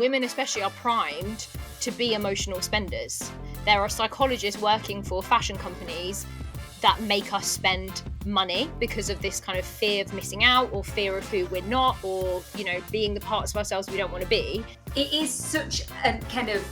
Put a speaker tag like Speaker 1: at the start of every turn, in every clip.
Speaker 1: women especially are primed to be emotional spenders. There are psychologists working for fashion companies that make us spend money because of this kind of fear of missing out, or fear of who we're not, or, you know, being the parts of ourselves we don't want to be.
Speaker 2: It is such a kind of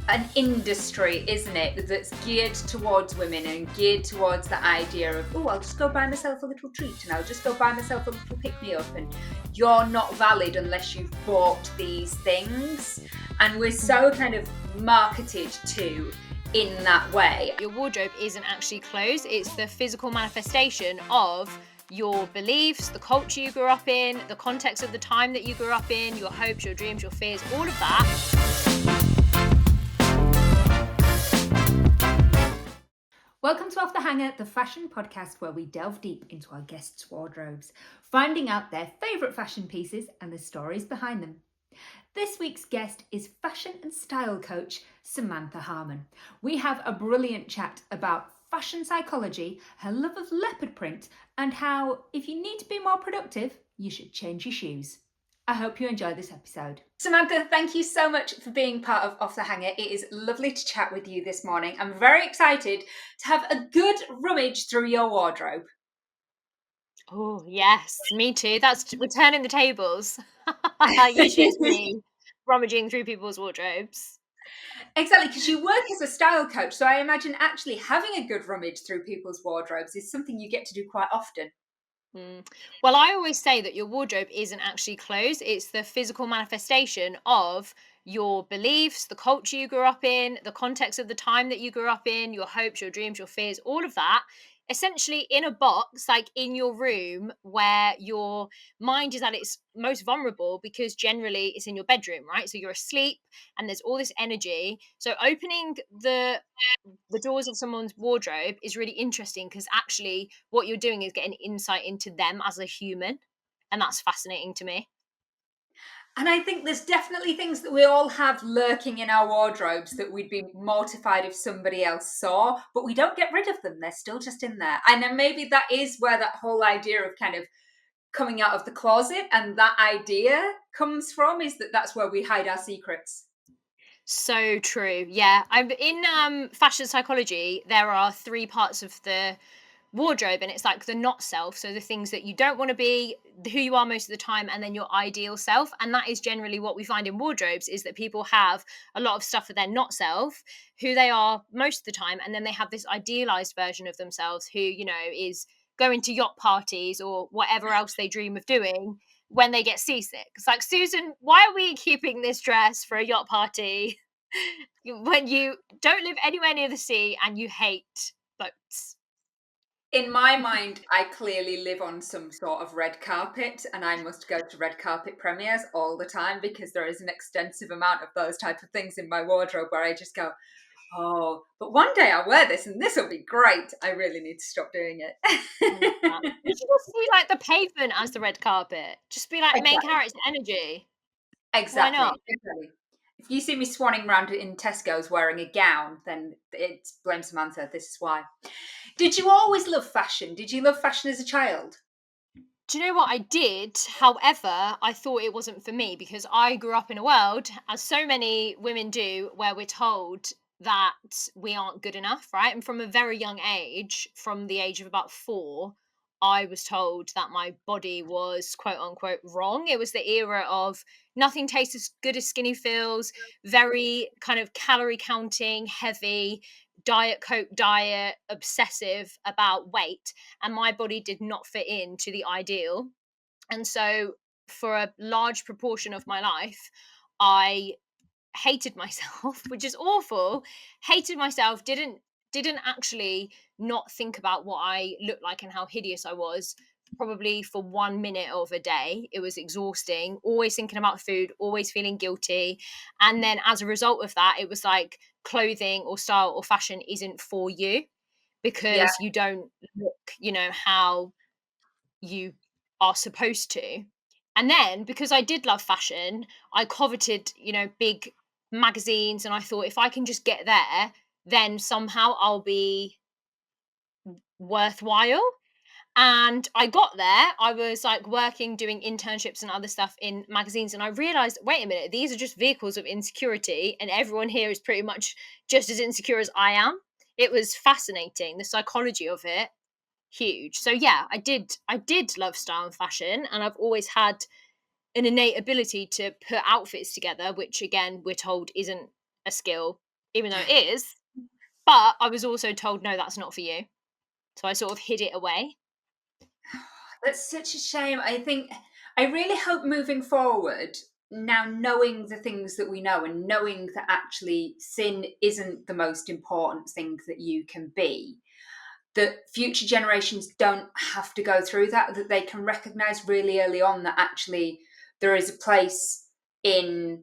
Speaker 2: an industry, isn't it, that's geared towards women and geared towards the idea of, oh, I'll just go buy myself a little treat and I'll just go buy myself a little pick-me-up, and you're not valid unless you've bought these things. And we're so kind of marketed to in that way.
Speaker 1: Your wardrobe isn't actually clothes, it's the physical manifestation of your beliefs, the culture you grew up in, the context of the time that you grew up in, your hopes, your dreams, your fears, all of that.
Speaker 2: Welcome to Off the Hanger, the fashion podcast where we delve deep into our guests' wardrobes, finding out their favourite fashion pieces and the stories behind them. This week's guest is fashion and style coach Samantha Harman. We have a brilliant chat about fashion psychology, her love of leopard print, and how, if you need to be more productive, you should change your shoes. I hope you enjoy this episode. Samantha, thank you so much for being part of Off the Hanger. It is lovely to chat with you this morning. I'm very excited to have a good rummage through your wardrobe.
Speaker 1: Oh, yes, me too. We're turning the tables. Usually it's me rummaging through people's wardrobes.
Speaker 2: Exactly, because you work as a style coach, so I imagine actually having a good rummage through people's wardrobes is something you get to do quite often.
Speaker 1: Well, I always say that your wardrobe isn't actually clothes, it's the physical manifestation of your beliefs, the culture you grew up in, the context of the time that you grew up in, your hopes, your dreams, your fears, all of that, essentially in a box, like in your room, where your mind is at its most vulnerable, because generally it's in your bedroom, right? So you're asleep and there's all this energy. So opening the doors of someone's wardrobe is really interesting, because actually what you're doing is getting insight into them as a human, and that's fascinating to me.
Speaker 2: And I think there's definitely things that we all have lurking in our wardrobes that we'd be mortified if somebody else saw, but we don't get rid of them. They're still just in there. And then maybe that is where that whole idea of kind of coming out of the closet and that idea comes from, is that that's where we hide our secrets.
Speaker 1: So true. Yeah, I'm in fashion psychology. There are three parts of the wardrobe, and it's like the not self, so the things that you don't want to be, who you are most of the time, and then your ideal self. And that is generally what we find in wardrobes, is that people have a lot of stuff for their not self, who they are most of the time, and then they have this idealized version of themselves who, you know, is going to yacht parties or whatever else they dream of doing when they get seasick. It's like, Susan, why are we keeping this dress for a yacht party when you don't live anywhere near the sea and you hate boats?
Speaker 2: In my mind, I clearly live on some sort of red carpet, and I must go to red carpet premieres all the time, because there is an extensive amount of those type of things in my wardrobe where I just go, oh, but one day I'll wear this and this will be great. I really need to stop doing it.
Speaker 1: You should just see like the pavement as the red carpet. Just be like main
Speaker 2: Exactly.
Speaker 1: character energy. Why
Speaker 2: Exactly.
Speaker 1: not?
Speaker 2: Exactly. If you see me swanning around in Tesco's wearing a gown, then it's blame Samantha. This is why. Did you always love fashion? Did you love fashion as a child?
Speaker 1: Do you know what I did? However, I thought it wasn't for me, because I grew up in a world, as so many women do, where we're told that we aren't good enough, right? And from a very young age, from the age of about 4, I was told that my body was quote unquote wrong. It was the era of nothing tastes as good as skinny feels, very kind of calorie counting, heavy, diet coke diet, obsessive about weight, and my body did not fit into the ideal. And so for a large proportion of my life, I hated myself, which is awful. Hated myself, didn't actually not think about what I looked like and how hideous I was, probably for 1 minute of a day. It was exhausting, always thinking about food, always feeling guilty. And then as a result of that, it was like clothing or style or fashion isn't for you,
Speaker 2: Yeah.
Speaker 1: because you don't look, you know, how you are supposed to. And then because I did love fashion, I coveted, you know, big magazines, and I thought, if I can just get there, then somehow I'll be worthwhile. And I got there, I was like working, doing internships and other stuff in magazines, and I realized, wait a minute, these are just vehicles of insecurity, and everyone here is pretty much just as insecure as I am. It was fascinating, the psychology of it, huge. So yeah, I did love style and fashion, and I've always had an innate ability to put outfits together, which again, we're told isn't a skill, even though it is. But I was also told, no, that's not for you. So I sort of hid it away.
Speaker 2: That's such a shame. I think I really hope moving forward, now knowing the things that we know and knowing that actually sin isn't the most important thing that you can be, that future generations don't have to go through that, that they can recognize really early on that actually there is a place in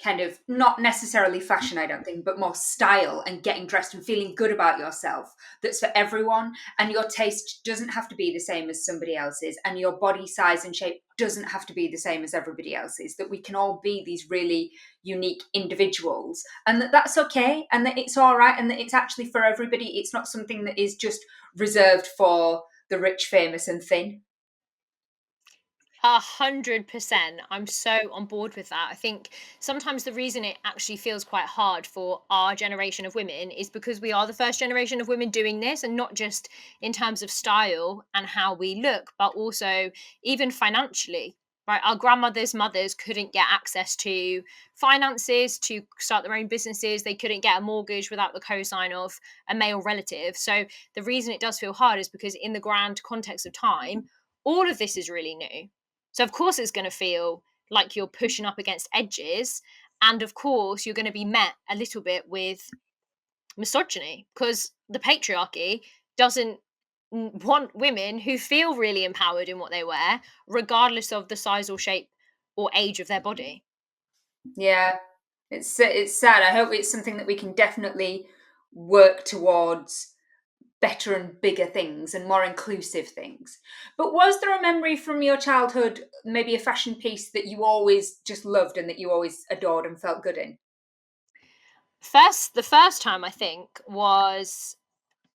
Speaker 2: kind of not necessarily fashion, I don't think, but more style and getting dressed and feeling good about yourself. That's for everyone. And your taste doesn't have to be the same as somebody else's. And your body size and shape doesn't have to be the same as everybody else's. That we can all be these really unique individuals and that that's okay and that it's all right and that it's actually for everybody. It's not something that is just reserved for the rich, famous, and thin.
Speaker 1: 100%. I'm so on board with that. I think sometimes the reason it actually feels quite hard for our generation of women is because we are the first generation of women doing this, and not just in terms of style and how we look, but also even financially. Right, our grandmothers' mothers couldn't get access to finances to start their own businesses. They couldn't get a mortgage without the cosign of a male relative. So the reason it does feel hard is because, in the grand context of time, all of this is really new. So of course it's going to feel like you're pushing up against edges, and of course you're going to be met a little bit with misogyny because the patriarchy doesn't want women who feel really empowered in what they wear, regardless of the size or shape or age of their body.
Speaker 2: Yeah, it's sad. I hope it's something that we can definitely work towards better and bigger things and more inclusive things. But was there a memory from your childhood, maybe a fashion piece that you always just loved and that you always adored and felt good in?
Speaker 1: The first time I think was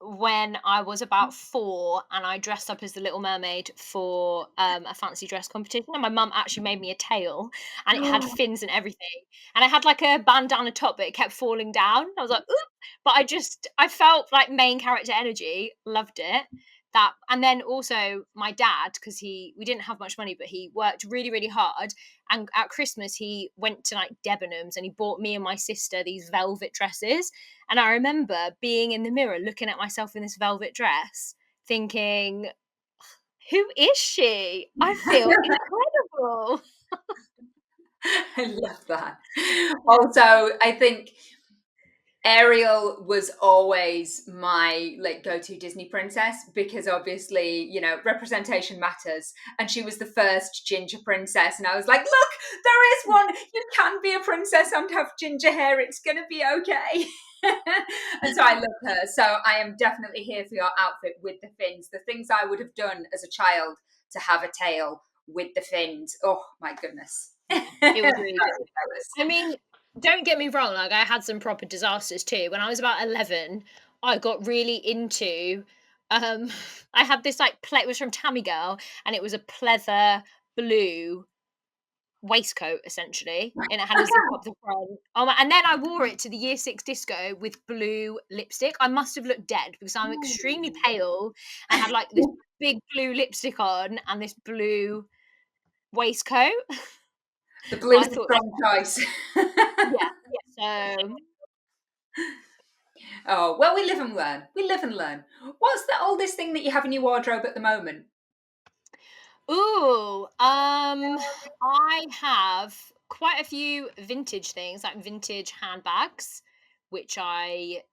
Speaker 1: when I was about 4 and I dressed up as the Little Mermaid for, a fancy dress competition, and my mum actually made me a tail, and it had fins and everything, and I had, like, a bandana top, but it kept falling down. I was like, "Oop," but I felt like main character energy, loved it. That, and then also my dad, because he we didn't have much money, but he worked really, really hard, and at Christmas, he went to, like, Debenhams, and he bought me and my sister these velvet dresses, and I remember being in the mirror looking at myself in this velvet dress, thinking, "Who is she? I feel incredible."
Speaker 2: I love that. Also, I think Ariel was always my like go-to Disney princess because obviously, representation matters. And she was the first ginger princess. And I was like, look, there is one. You can be a princess and have ginger hair. It's gonna be okay. And so I love her. So I am definitely here for your outfit with the fins. The things I would have done as a child to have a tail with the fins. Oh my goodness.
Speaker 1: It was really
Speaker 2: That's
Speaker 1: good.
Speaker 2: hilarious.
Speaker 1: I mean, don't get me wrong, like, I had some proper disasters too. When I was about 11, I got really into, um I had this, like, it was from Tammy Girl, and it was a pleather blue waistcoat essentially, and it had a zip up the front. Oh my, and then I wore it to the year 6 disco with blue lipstick. I must have looked dead because I'm extremely pale and had, like, this big blue lipstick on and this blue waistcoat.
Speaker 2: The
Speaker 1: But
Speaker 2: blue's
Speaker 1: I
Speaker 2: a
Speaker 1: thought,
Speaker 2: strong choice.
Speaker 1: yeah, yeah. So,
Speaker 2: Oh, well, we live and learn. We live and learn. What's the oldest thing that you have in your wardrobe at the moment?
Speaker 1: ooh, I have quite a few vintage things, like vintage handbags, which I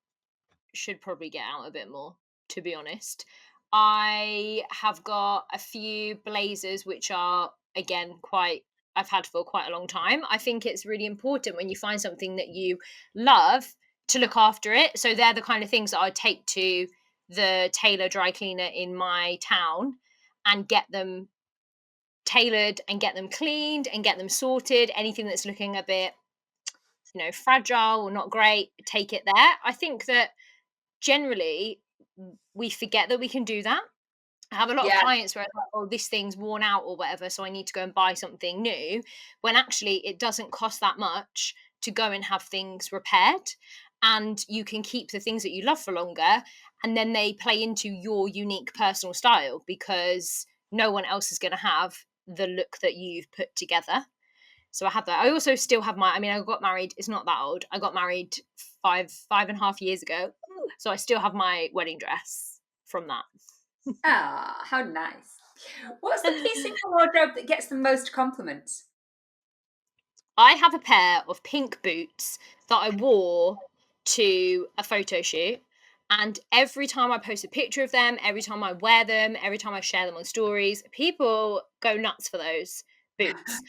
Speaker 1: should probably get out a bit more, to be honest. I have got a few blazers which are, again, quite I've had for quite a long time. I think it's really important when you find something that you love to look after it. So they're the kind of things that I take to the tailor dry cleaner in my town and get them tailored and get them cleaned and get them sorted. Anything that's looking a bit, fragile or not great, take it there. I think that generally we forget that we can do that. I have a lot of
Speaker 2: Yeah.
Speaker 1: clients where it's like, "Oh, this thing's worn out or whatever, so I need to go and buy something new," when actually it doesn't cost that much to go and have things repaired, and you can keep the things that you love for longer, and then they play into your unique personal style because no one else is gonna have the look that you've put together. So I have that. I also still have I mean, I got married, it's not that old. I got married 5.5 years ago. So I still have my wedding dress from that.
Speaker 2: Ah, how nice. What's the piece in your wardrobe that gets the most compliments?
Speaker 1: I have a pair of pink boots that I wore to a photo shoot. And every time I post a picture of them, every time I wear them, every time I share them on stories, people go nuts for those boots.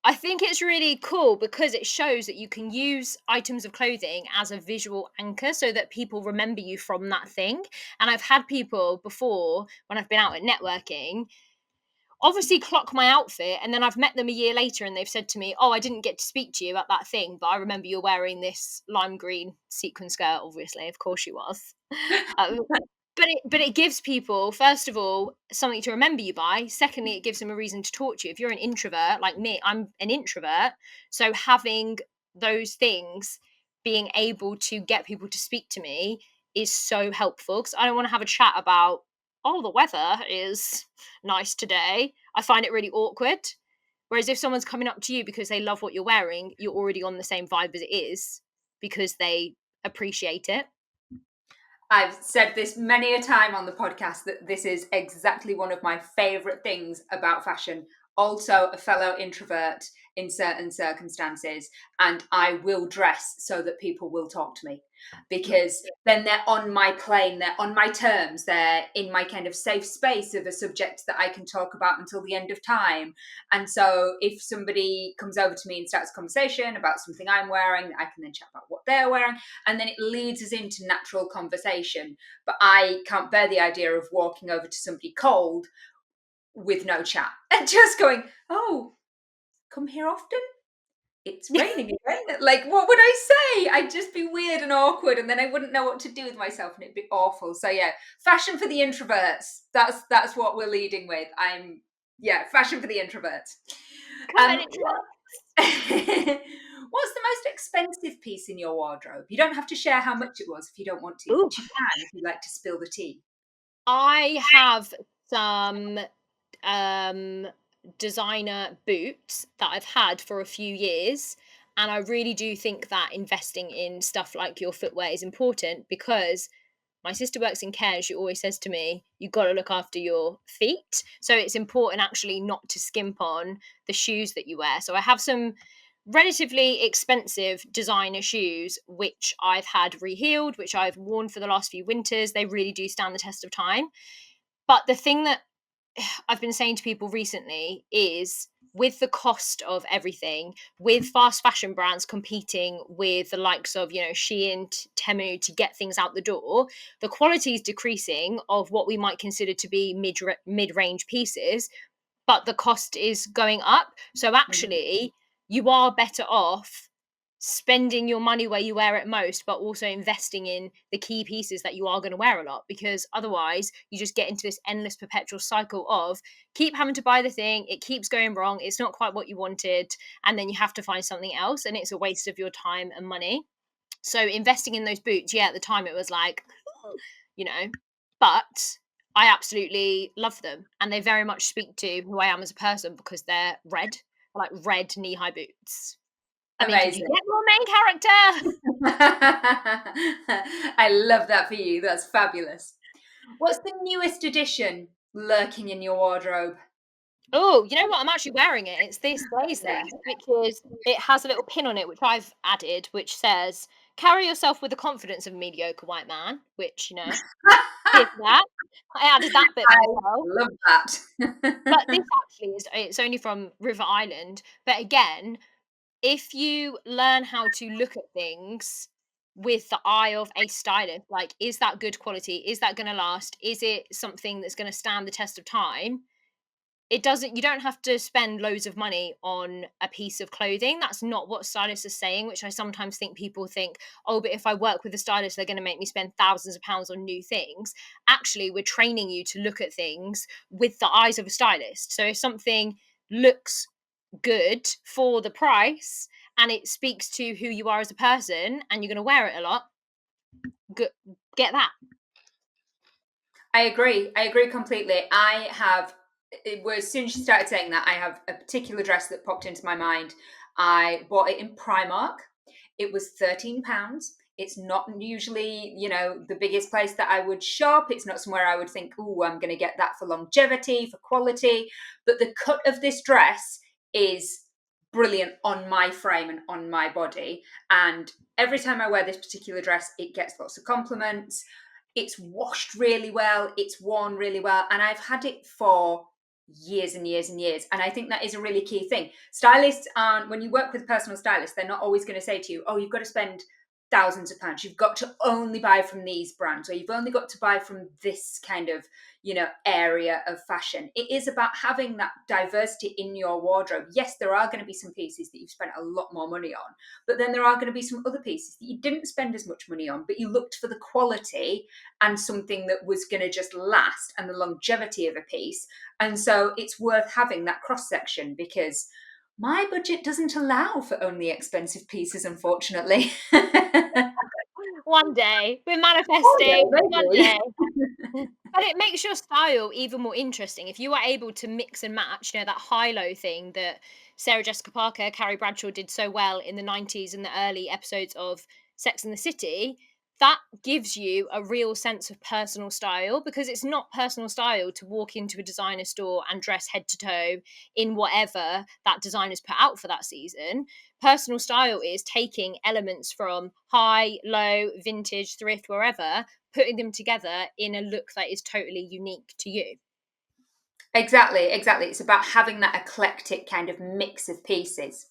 Speaker 1: I think it's really cool because it shows that you can use items of clothing as a visual anchor so that people remember you from that thing. And I've had people before when I've been out at networking obviously clock my outfit, and then I've met them a year later and they've said to me, "Oh, I didn't get to speak to you about that thing, but I remember you're wearing this lime green sequin skirt." Obviously, of course she was. um, but it gives people, first of all, something to remember you by. Secondly, it gives them a reason to talk to you. If you're an introvert like me, I'm an introvert, so having those things, being able to get people to speak to me, is so helpful because I don't want to have a chat about, "Oh, the weather is nice today." I find it really awkward. Whereas if someone's coming up to you because they love what you're wearing, you're already on the same vibe as it is because they appreciate it.
Speaker 2: I've said this many a time on the podcast that this is exactly one of my favorite things about fashion. Also, a fellow introvert in certain circumstances, and I will dress so that people will talk to me because then they're on my plane, they're on my terms, they're in my kind of safe space of a subject that I can talk about until the end of time. And so, if somebody comes over to me and starts a conversation about something I'm wearing, I can then chat about what they're wearing, and then it leads us into natural conversation. But I can't bear the idea of walking over to somebody cold with no chat and just going, "Oh, come here often? It's raining again." Like, what would I say? I'd just be weird and awkward, and then I wouldn't know what to do with myself, and it'd be awful. So yeah, fashion for the introverts. That's what we're leading with. Fashion for the introverts.
Speaker 1: Come on,
Speaker 2: What What's the most expensive piece in your wardrobe? You don't have to share how much it was if you don't want to,
Speaker 1: Ooh.
Speaker 2: but you can if you like to spill the tea.
Speaker 1: I have some um designer boots that I've had for a few years. And I really do think that investing in stuff like your footwear is important because my sister works in care and she always says to me, "You got to look after your feet." So it's important actually not to skimp on the shoes that you wear. So I have some relatively expensive designer shoes which I've had rehealed, which I've worn for the last few winters. They really do stand the test of time. But the thing that I've been saying to people recently is, with the cost of everything, with fast fashion brands competing with the likes of, Shein, Temu to get things out the door, the quality is decreasing of what we might consider to be mid-range pieces, but the cost is going up. So
Speaker 2: Mhm.
Speaker 1: actually, you are better off spending your money where you wear it most, but also investing in the key pieces that you are going to wear a lot, because otherwise you just get into this endless perpetual cycle of keep having to buy the thing, it keeps going wrong, it's not quite what you wanted, and then you have to find something else, and it's a waste of your time and money. So investing in those boots, yeah, at the time it was like, you know, but I absolutely love them, and they very much speak to who I am as a person because they're red, like red knee-high boots. I mean, could you
Speaker 2: Amazing.
Speaker 1: get more main character?
Speaker 2: I love that for you. That's fabulous. What's the newest addition lurking in your wardrobe?
Speaker 1: Oh, you know what? I'm actually wearing it. It's this blazer, which is it has a little pin on it, which I've added, which says, "Carry yourself with the confidence of a mediocre white man," which, here's that. I added that bit
Speaker 2: I
Speaker 1: myself.
Speaker 2: love
Speaker 1: But this
Speaker 2: that.
Speaker 1: actually it's only from River Island. But again, if you learn how to look at things with the eye of a stylist, like, is that good quality? Is that gonna last? Is it something that's gonna stand the test of time? it doesn't, you don't have to spend loads of money on a piece of clothing. That's not what stylists are saying, which I sometimes think people think, oh, but if I work with a stylist, they're going to make me spend thousands of pounds on new things. Actually, we're training you to look at things with the eyes of a stylist. So if something looks good for the price and it speaks to who you are as a person and you're going to wear it a lot, good, get that.
Speaker 2: I agree. I agree completely. I have, as soon as she started saying that, I have a particular dress that popped into my mind. I bought it in Primark. It was £13. It's not usually, the biggest place that I would shop. It's not somewhere I would think, oh, I'm going to get that for longevity, for quality. But the cut of this dress is brilliant on my frame and on my body. And every time I wear this particular dress, it gets lots of compliments. It's washed really well, it's worn really well, and I've had it for years and years and years. And I think that is a really key thing. Stylists aren't, when you work with a personal stylist, they're not always going to say to you, oh, you've got to spend thousands of pounds. You've got to only buy from these brands, or you've only got to buy from this kind of, area of fashion. It is about having that diversity in your wardrobe. Yes, there are going to be some pieces that you've spent a lot more money on, but then there are going to be some other pieces that you didn't spend as much money on, but you looked for the quality and something that was going to just last and the longevity of a piece. And so it's worth having that cross section, because my budget doesn't allow for only expensive pieces, unfortunately.
Speaker 1: One day, we're
Speaker 2: One day,
Speaker 1: manifesting. One
Speaker 2: maybe.
Speaker 1: day. But it makes your style even more interesting. If you are able to mix and match, that high-low thing that Sarah Jessica Parker, Carrie Bradshaw did so well in the 90s and the early episodes of Sex and the City, that gives you a real sense of personal style, because it's not personal style to walk into a designer store and dress head to toe in whatever that designer's put out for that season. Personal style is taking elements from high, low, vintage, thrift, wherever, putting them together in a look that is totally unique to you.
Speaker 2: Exactly, exactly. It's about having that eclectic kind of mix of pieces.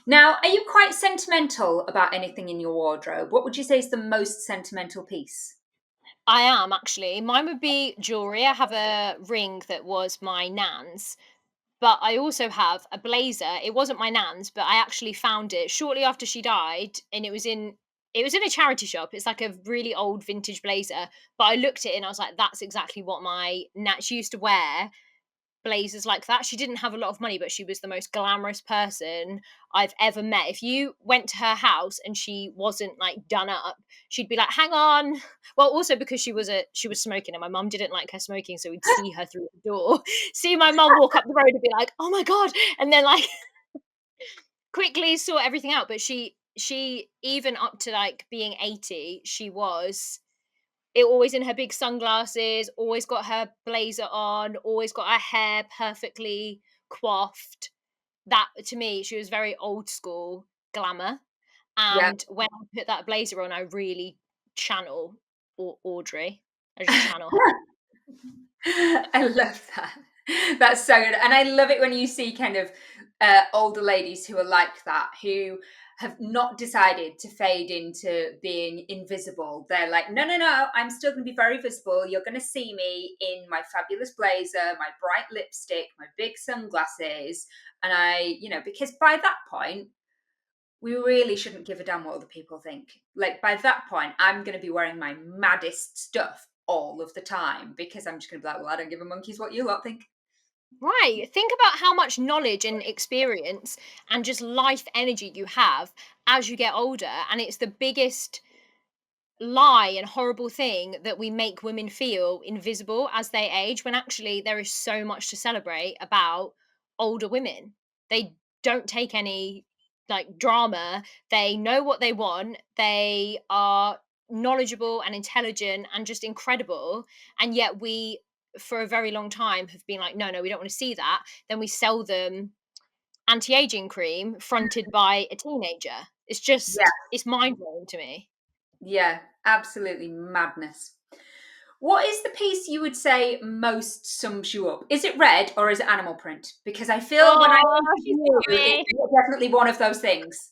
Speaker 2: Now, are you quite sentimental about anything in your wardrobe? What would you say is the most sentimental piece?
Speaker 1: I am actually. Mine would be jewelry. I have a ring that was my nan's, but I also have a blazer. It wasn't my nan's, but I actually found it shortly after she died, and it was in a charity shop. It's like a really old vintage blazer, but I looked at it and I was like, that's exactly what my nan, she used to wear blazers like that. She didn't have a lot of money, but she was the most glamorous person I've ever met. If you went to her house and she wasn't like done up, she'd be like, "Hang on." Well, also because she was smoking and my mum didn't like her smoking, so we'd see her through the door. See my mum walk up the road and be like, "Oh my god." And then like quickly sort everything out, but she even up to like being 80, she was it always in her big sunglasses, always got her blazer on, always got her hair perfectly coiffed. That to me, she was very old school glamour.
Speaker 2: Yeah.
Speaker 1: And when I put that blazer on, I really channel Audrey. I just channel her.
Speaker 2: I love that. That's so good. And I love it when you see kind of older ladies who are like that, who have not decided to fade into being invisible. They're like, no, no, no, I'm still going to be very visible. You're going to see me in my fabulous blazer, my bright lipstick, my big sunglasses. And because by that point, we really shouldn't give a damn what other people think. Like, by that point, I'm going to be wearing my maddest stuff all of the time, because I'm just going to be like, well, I don't give a monkey's what you lot think.
Speaker 1: Right. Think about how much knowledge and experience and just life energy you have as you get older. And it's the biggest lie and horrible thing that we make women feel invisible as they age, when actually there is so much to celebrate about older women. They don't take any like drama. They know what they want. They are knowledgeable and intelligent and just incredible. And yet we for a very long time have been like, no, no, we don't want to see that. Then we sell them anti-aging cream fronted by a teenager.
Speaker 2: Yeah,
Speaker 1: It's mind-blowing to me.
Speaker 2: yeah, absolutely madness. What is the piece you would say most sums you up? Is it red or is it animal print? Because I feel when I
Speaker 1: Oh,
Speaker 2: think of
Speaker 1: she's
Speaker 2: you,
Speaker 1: got me.
Speaker 2: it's definitely one of those things.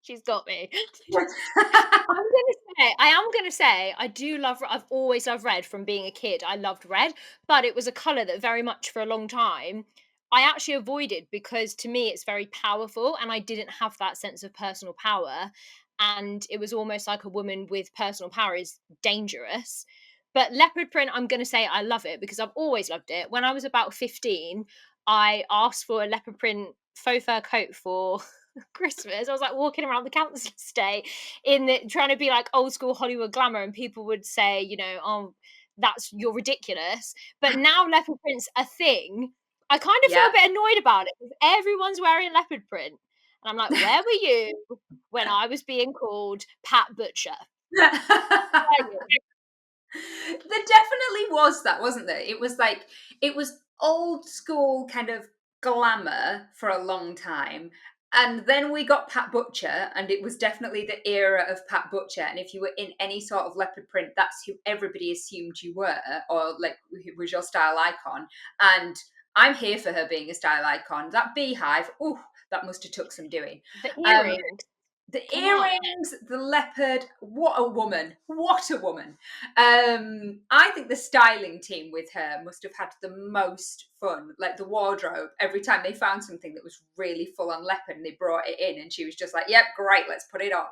Speaker 1: She's got me. I am gonna say, I do love. I've always loved red from being a kid. I loved red, but it was a color that very much for a long time I actually avoided because to me it's very powerful, and I didn't have that sense of personal power. And it was almost like a woman with personal power is dangerous. But leopard print, I'm gonna say I love it because I've always loved it. When I was about 15, I asked for a leopard print faux fur coat for Christmas. I was like walking around the council estate in the trying to be like old school Hollywood glamour, and people would say, "Oh, that's you're ridiculous." But now leopard print's a thing. I kind of feel
Speaker 2: Yeah.
Speaker 1: a bit annoyed about it because everyone's wearing leopard print, and I'm like, "Where were you when I was being called Pat Butcher?" Where were you?
Speaker 2: There definitely was that, wasn't there? It was like it was old school kind of glamour for a long time. And then we got Pat Butcher, and it was definitely the era of Pat Butcher. And if you were in any sort of leopard print, that's who everybody assumed you were, or like who was your style icon. And I'm here for her being a style icon. That beehive, oh, that must have took some doing.
Speaker 1: The
Speaker 2: Um,
Speaker 1: earrings.
Speaker 2: the
Speaker 1: Come on.
Speaker 2: earrings, the leopard, what a woman. What a woman. I think the styling team with her must have had the most fun. Like the wardrobe, every time they found something that was really full on leopard and they brought it in, and she was just like, yep, great, let's put it on.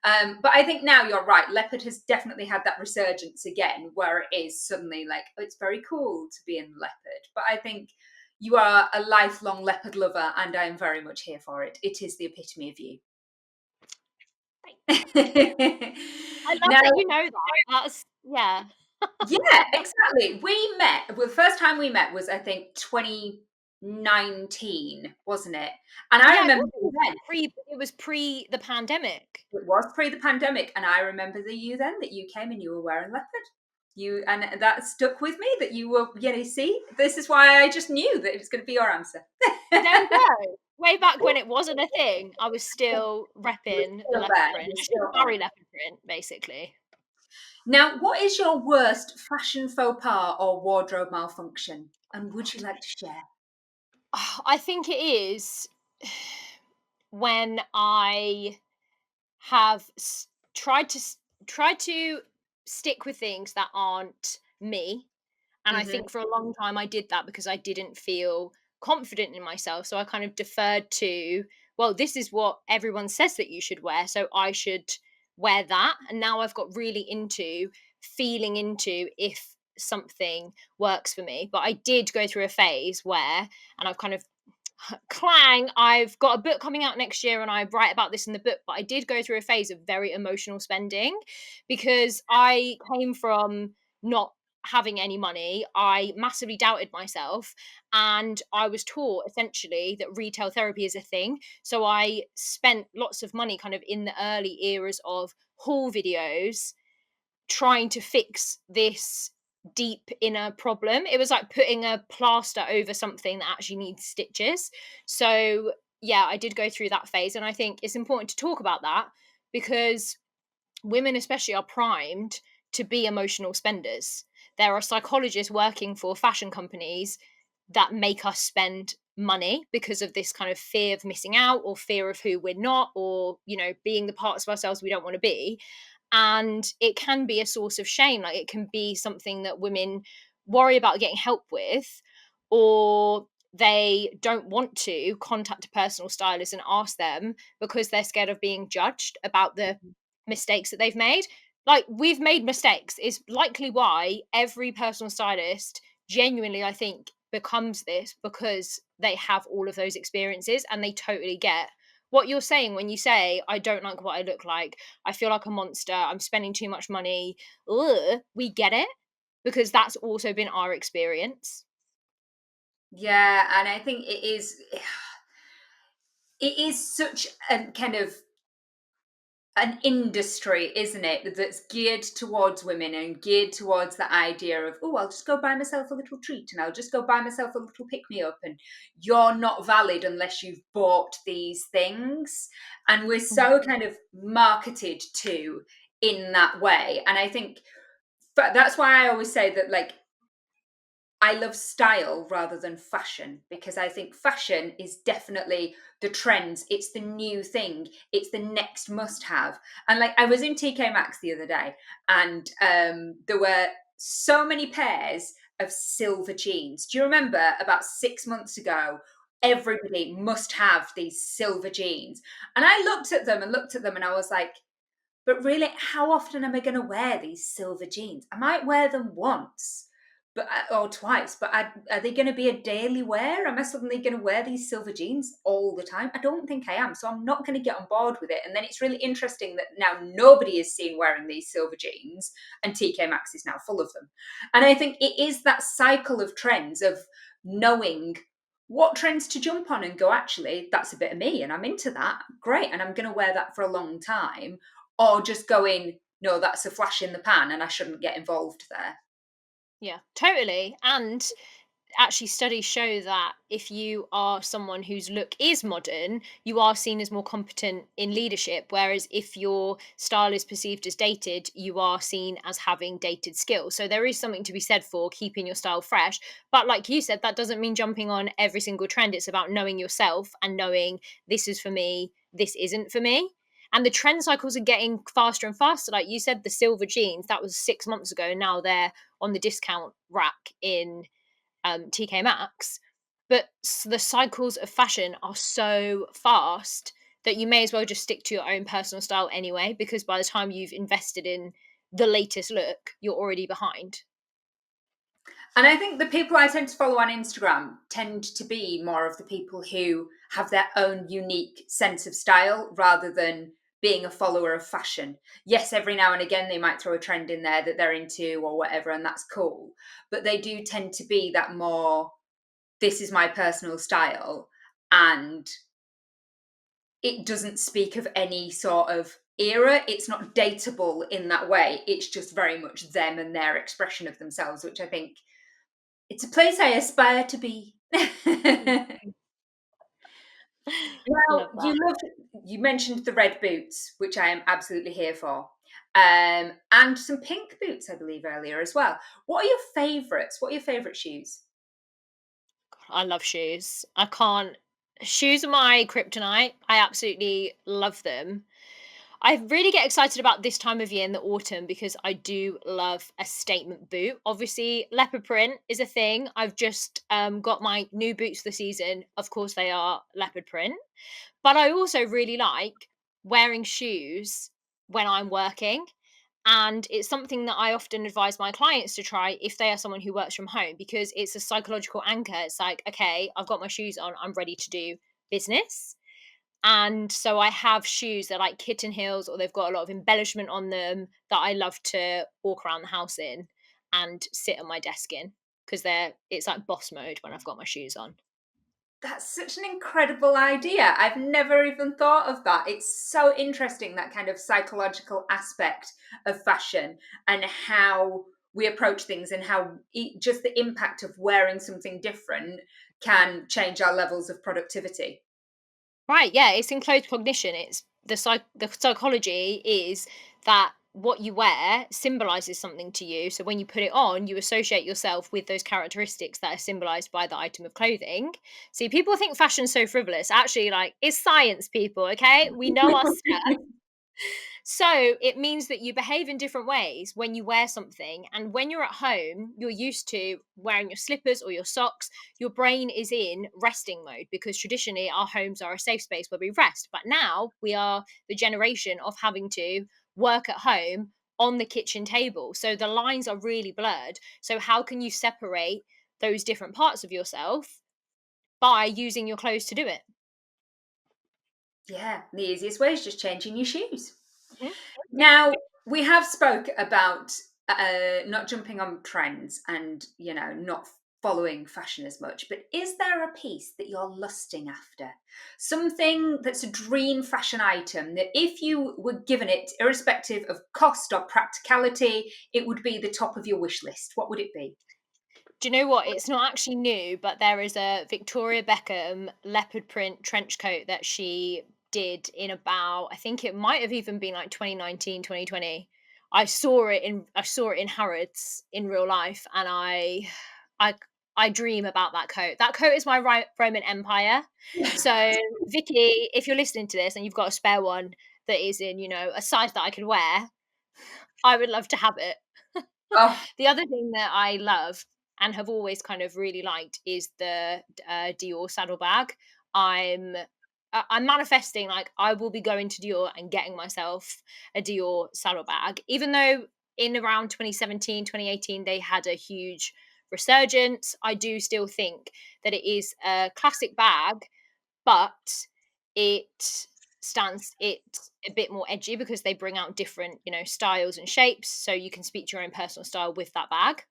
Speaker 2: But I think now you're right. Leopard has definitely had that resurgence again, where it is suddenly like, oh, it's very cool to be in leopard. But I think you are a lifelong leopard lover, and I am very much here for it. It is the epitome of you.
Speaker 1: I love
Speaker 2: Now,
Speaker 1: that you know that. That's yeah.
Speaker 2: yeah, exactly. We met, well, the first time we met was, I think, 2019, wasn't it? And I
Speaker 1: Yeah, I
Speaker 2: remember
Speaker 1: guess
Speaker 2: you then.
Speaker 1: it was pre the pandemic.
Speaker 2: It was pre the pandemic, and I remember you then that you came and you were wearing leopard. You and that stuck with me that you were, see, this is why I just knew that it was going to be your answer.
Speaker 1: There we go. Way back when it wasn't a thing, I was still
Speaker 2: You were
Speaker 1: repping the
Speaker 2: still
Speaker 1: leopard
Speaker 2: there.
Speaker 1: print.
Speaker 2: You're
Speaker 1: I still
Speaker 2: still on.
Speaker 1: marry leopard print, basically.
Speaker 2: Now, what is your worst fashion faux pas or wardrobe malfunction? And would you like to share?
Speaker 1: I think it is when I have tried to stick with things that aren't me. And I
Speaker 2: Hmm.
Speaker 1: think for a long time I did that because I didn't feel confident in myself. So I kind of deferred to, well, this is what everyone says that you should wear. So I should wear that. And now I've got really into feeling into if something works for me. But I did go through a phase where, and I've kind of clang, I've got a book coming out next year and I write about this in the book, but I did go through a phase of very emotional spending because I came from not having any money. I massively doubted myself, and I was taught essentially that retail therapy is a thing. So I spent lots of money kind of in the early eras of haul videos trying to fix this deep inner problem. It was like putting a plaster over something that actually needs stitches. So, yeah, I did go through that phase. And I think it's important to talk about that because women, especially, are primed to be emotional spenders. There are psychologists working for fashion companies that make us spend money because of this kind of fear of missing out or fear of who we're not or being the parts of ourselves we don't want to be. And it can be a source of shame, like it can be something that women worry about getting help with, or they don't want to contact a personal stylist and ask them because they're scared of being judged about the mistakes that they've made. Like, we've made mistakes is likely why every personal stylist genuinely, I think, becomes this because they have all of those experiences and they totally get what you're saying when you say, I don't like what I look like. I feel like a monster. I'm spending too much money. Ugh, we get it because that's also been our experience.
Speaker 2: Yeah, and I think it is such a kind of an industry, isn't it, that's geared towards women and geared towards the idea of, oh, I'll just go buy myself a little treat and I'll just go buy myself a little pick me up, and you're not valid unless you've bought these things. And we're so
Speaker 1: Mhm.
Speaker 2: kind of marketed to in that way. And I think, but that's why I always say that, like, I love style rather than fashion, because I think fashion is definitely the trends. It's the new thing. It's the next must have. And like I was in TK Maxx the other day, and there were so many pairs of silver jeans. Do you remember about 6 months ago? Everybody must have these silver jeans. And I looked at them and looked at them and I was like, but really, how often am I going to wear these silver jeans? I might wear them once, but or twice. But are they going to be a daily wear? Am I suddenly going to wear these silver jeans all the time? I don't think I am. So I'm not going to get on board with it. And then it's really interesting that now nobody is seen wearing these silver jeans, and TK Maxx is now full of them. And I think it is that cycle of trends of knowing what trends to jump on and go, actually, that's a bit of me and I'm into that. Great. And I'm going to wear that for a long time, or just going, no, that's a flash in the pan and I shouldn't get involved there.
Speaker 1: Yeah, totally. And actually studies show that if you are someone whose look is modern, you are seen as more competent in leadership, whereas if your style is perceived as dated, you are seen as having dated skills. So there is something to be said for keeping your style fresh, but like you said, that doesn't mean jumping on every single trend. It's about knowing yourself and knowing, this is for me, this isn't for me. And the trend cycles are getting faster and faster. Like you said, the silver jeans, that was 6 months ago, now they're on the discount rack in TK Maxx. But the cycles of fashion are so fast that you may as well just stick to your own personal style anyway, because by the time you've invested in the latest look, you're already behind.
Speaker 2: And I think the people I tend to follow on Instagram tend to be more of the people who have their own unique sense of style rather than being a follower of fashion. Yes, every now and again they might throw a trend in there that they're into or whatever, and that's cool. But they do tend to be that more, this is my personal style. And it doesn't speak of any sort of era. It's not dateable in that way. It's just very much them and their expression of themselves, which I think it's a place I aspire to be.
Speaker 1: Love
Speaker 2: Well,
Speaker 1: that.
Speaker 2: you mentioned the red boots, which I am absolutely here for. And some pink boots, I believe, earlier as well. What are your favourites? What are your favourite shoes?
Speaker 1: I love shoes. I can't. Shoes are my kryptonite. I absolutely love them. I really get excited about this time of year in the autumn because I do love a statement boot. Obviously, leopard print is a thing. I've just got my new boots for the season. Of course, they are leopard print. But I also really like wearing shoes when I'm working. And it's something that I often advise my clients to try if they are someone who works from home, because it's a psychological anchor. It's like, okay, I've got my shoes on, I'm ready to do business. And so I have shoes that are like kitten heels, or they've got a lot of embellishment on them, that I love to walk around the house in and sit at my desk in, because it's like boss mode when I've got my shoes on.
Speaker 2: That's such an incredible idea. I've never even thought of that. It's so interesting, that kind of psychological aspect of fashion and how we approach things, and how just the impact of wearing something different can change our levels of productivity.
Speaker 1: Right, yeah, it's enclosed cognition. It's the psychology is that what you wear symbolizes something to you. So when you put it on, you associate yourself with those characteristics that are symbolized by the item of clothing. See, people think fashion's so frivolous. Actually, like, it's science, people, okay? We know our stuff. So it means that you behave in different ways when you wear something. And when you're at home, you're used to wearing your slippers or your socks. Your brain is in resting mode, because traditionally our homes are a safe space where we rest. But now we are the generation of having to work at home on the kitchen table. So the lines are really blurred. So, how can you separate those different parts of yourself? By using your clothes to do it.
Speaker 2: Yeah, the easiest way is just changing your shoes.
Speaker 1: Mhm.
Speaker 2: Now, we have spoke about not jumping on trends and, not following fashion as much, but is there a piece that you're lusting after? Something that's a dream fashion item that if you were given it, irrespective of cost or practicality, it would be the top of your wish list. What would it be?
Speaker 1: Do you know what? It's not actually new, but there is a Victoria Beckham leopard print trench coat that she did in about, I think it might have even been like 2019, 2020. I saw it in Harrods in real life, and I I dream about that coat. That coat is my Roman Empire. So, Vicky, if you're listening to this and you've got a spare one that is in, a size that I can wear, I would love to have it.
Speaker 2: Oh,
Speaker 1: The other thing that I love and have always kind of really liked is the Dior saddlebag. I'm I'm manifesting like I will be going to Dior and getting myself a Dior saddlebag, even though in around 2017, 2018 they had a huge resurgence. I do still think that it is a classic bag, but it it's a bit more edgy because they bring out different, styles and shapes, so you can speak to your own personal style with that bag.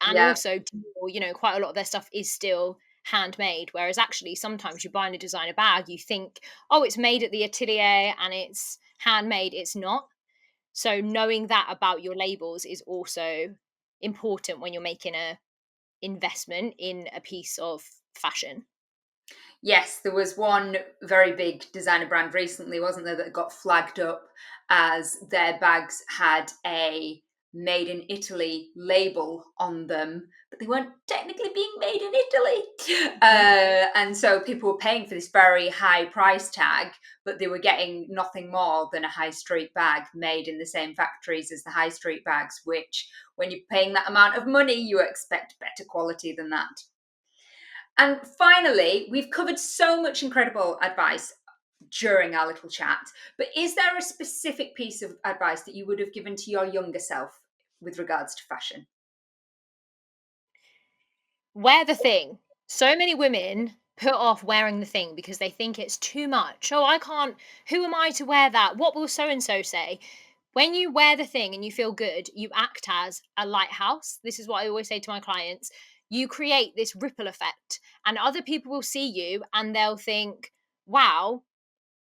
Speaker 1: And
Speaker 2: yeah.
Speaker 1: also, Dior, quite a lot of their stuff is still handmade, whereas actually sometimes you buy a designer bag, you think, oh, it's made at the atelier and it's handmade. It's not. So knowing that about your labels is also important when you're making a investment in a piece of fashion.
Speaker 2: Yes, there was one very big designer brand recently, wasn't there, that got flagged up as their bags had a made in Italy label on them, but they weren't technically being made in Italy. And so people were paying for this very high price tag, but they were getting nothing more than a high street bag made in the same factories as the high street bags, which, when you're paying that amount of money, you expect better quality than that. And finally, we've covered so much incredible advice during our little chat, but is there a specific piece of advice that you would have given to your younger self with regards to fashion?
Speaker 1: Wear the thing. So many women put off wearing the thing because they think it's too much. Oh, I can't. Who am I to wear that? What will so and so say? When you wear the thing and you feel good, you act as a lighthouse. This is what I always say to my clients. You create this ripple effect, and other people will see you and they'll think, wow,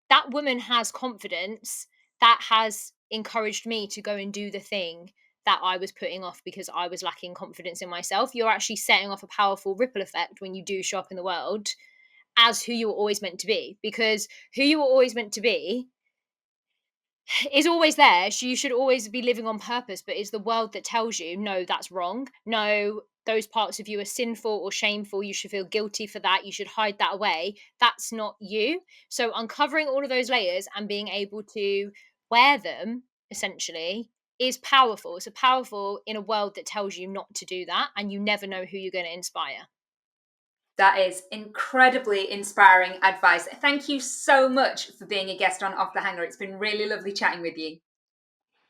Speaker 1: that woman has confidence that has encouraged me to go and do the thing that I was putting off because I was lacking confidence in myself. You're actually setting off a powerful ripple effect when you do show up in the world as who you were always meant to be. Because who you were always meant to be is always there. You should always be living on purpose, but it's the world that tells you, no, that's wrong. No, those parts of you are sinful or shameful. You should feel guilty for that. You should hide that away. That's not you. So, uncovering all of those layers and being able to wear them essentially is powerful. So, powerful in a world that tells you not to do that, and you never know who you're going to inspire.
Speaker 2: That is incredibly inspiring advice. Thank you so much for being a guest on Off the Hanger. It's been really lovely chatting with you.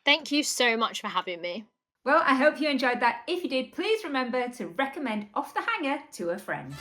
Speaker 1: Thank you so much for having me.
Speaker 2: Well, I hope you enjoyed that. If you did, please remember to recommend Off the Hanger to a friend.